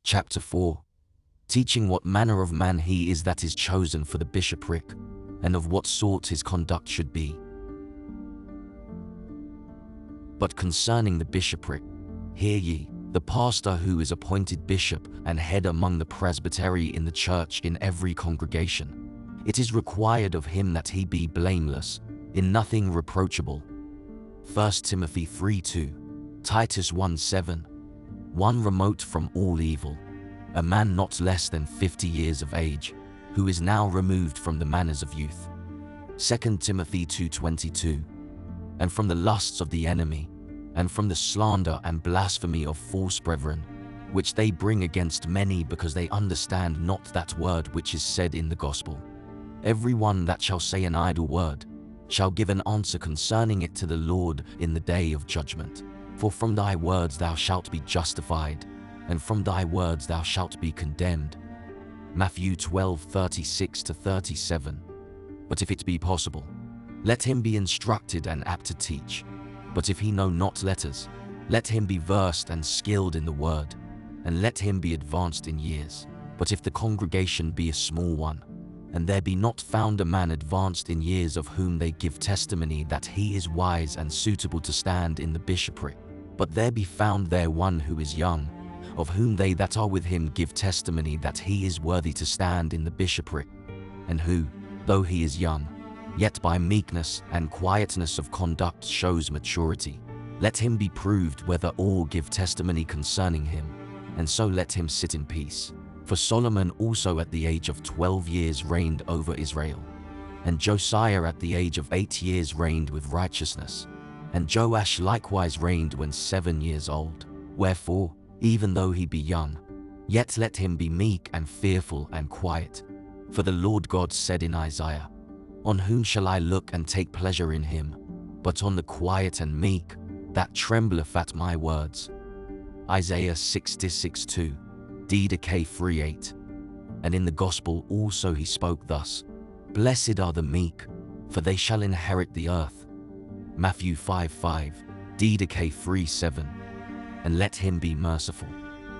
Chapter 4. Teaching what manner of man he is that is chosen for the bishopric, and of what sort his conduct should be. But concerning the bishopric, hear ye, the pastor who is appointed bishop and head among the presbytery in the church in every congregation, it is required of him that he be blameless, in nothing reproachable. 1 Timothy 3:2, Titus 1:7, one remote from all evil, a man not less than 50 years of age, who is now removed from the manners of youth. 2 Timothy 2:22, and from the lusts of the enemy, and from the slander and blasphemy of false brethren, which they bring against many because they understand not that word which is said in the gospel. Every one that shall say an idle word shall give an answer concerning it to the Lord in the day of judgment. For from thy words thou shalt be justified, and from thy words thou shalt be condemned. Matthew 12:36-37. But if it be possible, let him be instructed and apt to teach. But if he know not letters, let him be versed and skilled in the word, and let him be advanced in years. But if the congregation be a small one, and there be not found a man advanced in years of whom they give testimony that he is wise and suitable to stand in the bishopric, but there be found there one who is young, of whom they that are with him give testimony that he is worthy to stand in the bishopric, and who, though he is young, yet by meekness and quietness of conduct shows maturity, let him be proved whether all give testimony concerning him, and so let him sit in peace. For Solomon also at the age of 12 years reigned over Israel, and Josiah at the age of 8 years reigned with righteousness, and Joash likewise reigned when 7 years old. Wherefore, even though he be young, yet let him be meek and fearful and quiet. For the Lord God said in Isaiah, on whom shall I look and take pleasure in him, but on the quiet and meek, that trembleth at my words. Isaiah 66:2, Didascalia 3:8. And in the gospel also he spoke thus, Blessed are the meek, for they shall inherit the earth. Matthew 5:5, Didascalia 3:7. And let him be merciful.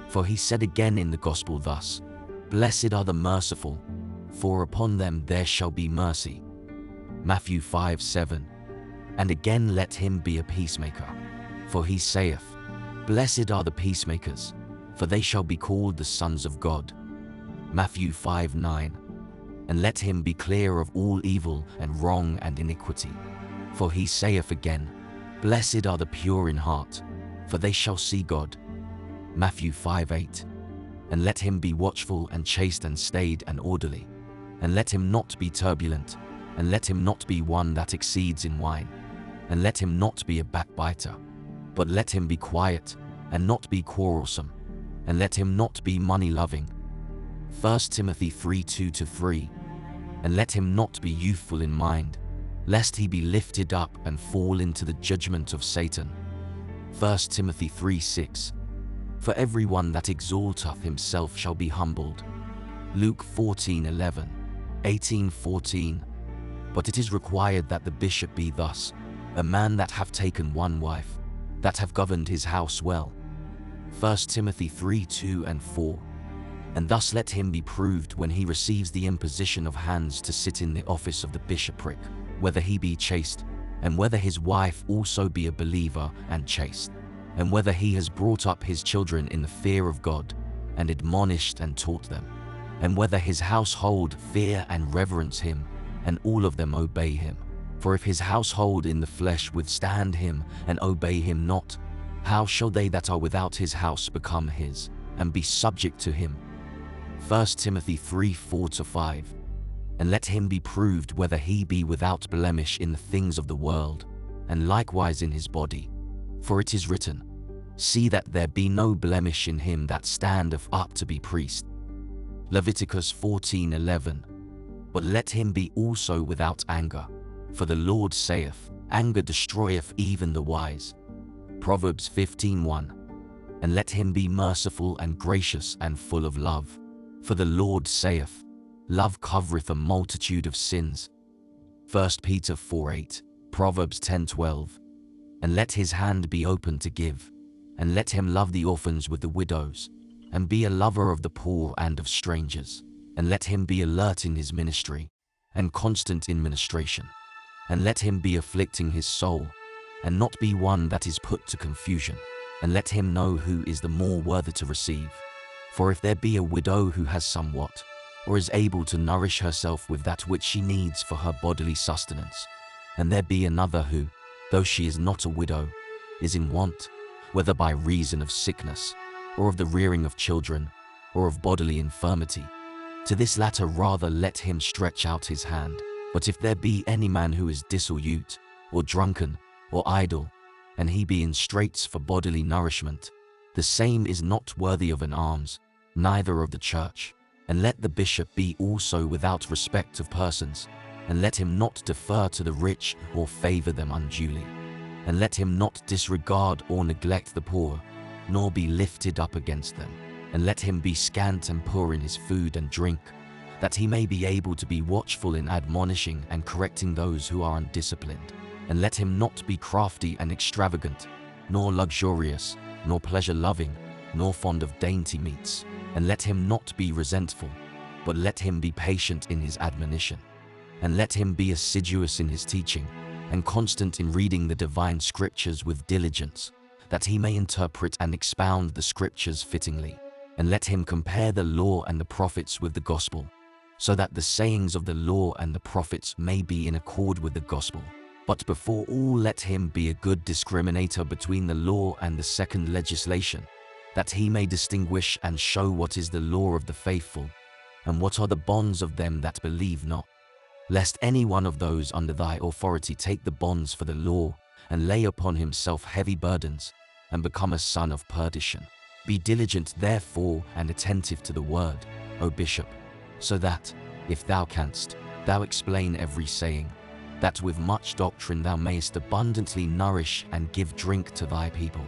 For he said again in the gospel thus, Blessed are the merciful, for upon them there shall be mercy. Matthew 5:7. And again let him be a peacemaker. For he saith, Blessed are the peacemakers, for they shall be called the sons of God. Matthew 5:9. And let him be clear of all evil and wrong and iniquity. For he saith again, Blessed are the pure in heart, for they shall see God. Matthew 5:8. And let him be watchful and chaste and staid and orderly, and let him not be turbulent, and let him not be one that exceeds in wine, and let him not be a backbiter, but let him be quiet, and not be quarrelsome, and let him not be money-loving. 1 Timothy 3:2-3. And let him not be youthful in mind, lest he be lifted up and fall into the judgment of Satan. 1 Timothy 3:6. For everyone that exalteth himself shall be humbled. Luke 14:11, 18:14. But it is required that the bishop be thus, a man that hath taken one wife, that hath governed his house well. 1 Timothy 3:2-4. And thus let him be proved when he receives the imposition of hands to sit in the office of the bishopric, whether he be chaste, and whether his wife also be a believer and chaste, and whether he has brought up his children in the fear of God, and admonished and taught them, and whether his household fear and reverence him, and all of them obey him. For if his household in the flesh withstand him and obey him not, how shall they that are without his house become his, and be subject to him? 1 Timothy 3:4-5. And let him be proved whether he be without blemish in the things of the world, and likewise in his body. For it is written, See that there be no blemish in him that standeth up to be priest. Leviticus 14:11. But let him be also without anger, for the Lord saith, Anger destroyeth even the wise. Proverbs 15:1. And let him be merciful and gracious and full of love, for the Lord saith, Love covereth a multitude of sins. 1 Peter 4:8, Proverbs 10:12. And let his hand be open to give, and let him love the orphans with the widows, and be a lover of the poor and of strangers, and let him be alert in his ministry, and constant in ministration, and let him be afflicting his soul, and not be one that is put to confusion, and let him know who is the more worthy to receive. For if there be a widow who has somewhat, or is able to nourish herself with that which she needs for her bodily sustenance, and there be another who, though she is not a widow, is in want, whether by reason of sickness, or of the rearing of children, or of bodily infirmity, to this latter rather let him stretch out his hand. But if there be any man who is dissolute, or drunken, or idle, and he be in straits for bodily nourishment, the same is not worthy of an alms, neither of the church. And let the bishop be also without respect of persons, and let him not defer to the rich or favor them unduly, and let him not disregard or neglect the poor, nor be lifted up against them, and let him be scant and poor in his food and drink, that he may be able to be watchful in admonishing and correcting those who are undisciplined. And let him not be crafty and extravagant, nor luxurious, nor pleasure-loving, nor fond of dainty meats. And let him not be resentful, but let him be patient in his admonition. And let him be assiduous in his teaching, and constant in reading the divine scriptures with diligence, that he may interpret and expound the scriptures fittingly. And let him compare the law and the prophets with the gospel, so that the sayings of the law and the prophets may be in accord with the gospel. But before all let him be a good discriminator between the law and the second legislation, that he may distinguish and show what is the law of the faithful, and what are the bonds of them that believe not. Lest any one of those under thy authority take the bonds for the law, and lay upon himself heavy burdens, and become a son of perdition. Be diligent therefore and attentive to the word, O bishop, so that, if thou canst, thou explain every saying, that with much doctrine thou mayest abundantly nourish and give drink to thy people.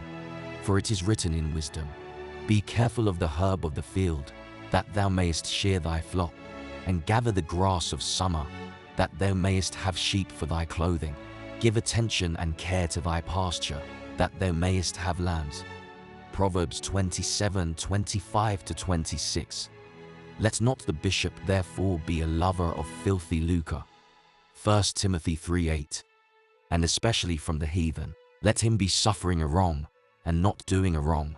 For it is written in wisdom, be careful of the herb of the field, that thou mayest shear thy flock, and gather the grass of summer, that thou mayest have sheep for thy clothing. Give attention and care to thy pasture, that thou mayest have lambs. Proverbs 27:25-26. Let not the bishop therefore be a lover of filthy lucre. 1 Timothy 3:8. And especially from the heathen, let him be suffering a wrong, and not doing a wrong,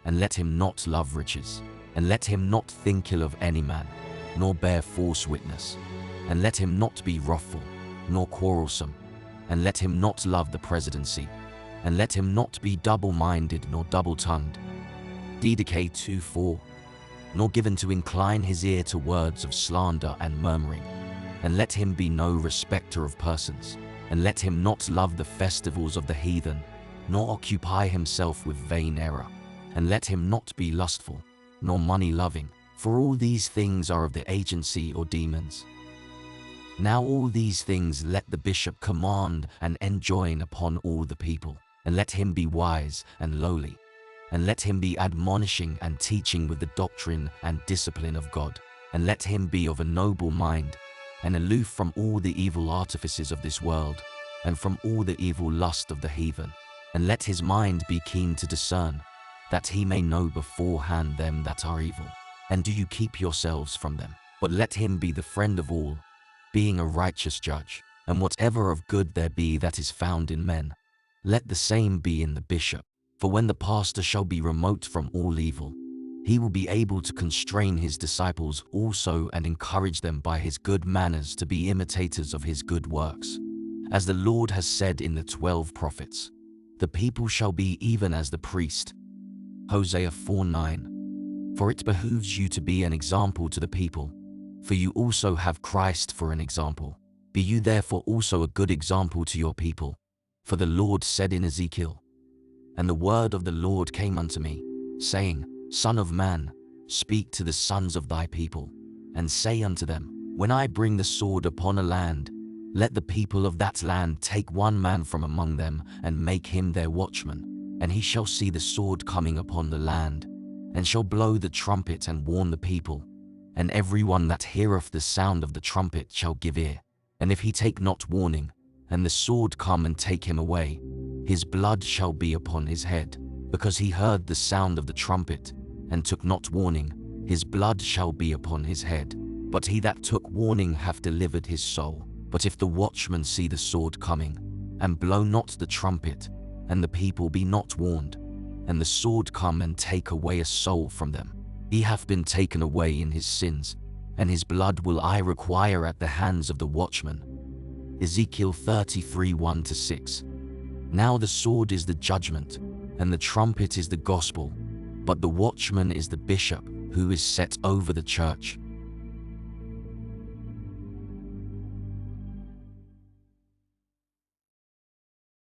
and let him not love riches, and let him not think ill of any man, nor bear false witness, and let him not be wrathful, nor quarrelsome, and let him not love the presidency, and let him not be double-minded nor double-tongued. Didascalia 2:4. Nor given to incline his ear to words of slander and murmuring, and let him be no respecter of persons, and let him not love the festivals of the heathen, nor occupy himself with vain error, and let him not be lustful, nor money-loving, for all these things are of the agency or demons. Now all these things let the bishop command and enjoin upon all the people, and let him be wise and lowly, and let him be admonishing and teaching with the doctrine and discipline of God, and let him be of a noble mind, and aloof from all the evil artifices of this world, and from all the evil lust of the heathen. And let his mind be keen to discern, that he may know beforehand them that are evil. And do you keep yourselves from them? But let him be the friend of all, being a righteous judge, and whatever of good there be that is found in men, let the same be in the bishop. For when the pastor shall be remote from all evil, he will be able to constrain his disciples also and encourage them by his good manners to be imitators of his good works. As the Lord has said in the 12 prophets, the people shall be even as the priest. Hosea 4:9. For it behooves you to be an example to the people, for you also have Christ for an example. Be you therefore also a good example to your people. For the Lord said in Ezekiel, and the word of the Lord came unto me, saying, Son of man, speak to the sons of thy people, and say unto them, when I bring the sword upon a land, let the people of that land take one man from among them, and make him their watchman. And he shall see the sword coming upon the land, and shall blow the trumpet and warn the people. And every one that heareth the sound of the trumpet shall give ear. And if he take not warning, and the sword come and take him away, his blood shall be upon his head, because he heard the sound of the trumpet, and took not warning, his blood shall be upon his head. But he that took warning hath delivered his soul. But if the watchman see the sword coming, and blow not the trumpet, and the people be not warned, and the sword come and take away a soul from them, he hath been taken away in his sins, and his blood will I require at the hands of the watchman. Ezekiel 33, 1-6. Now the sword is the judgment, and the trumpet is the gospel, but the watchman is the bishop, who is set over the church.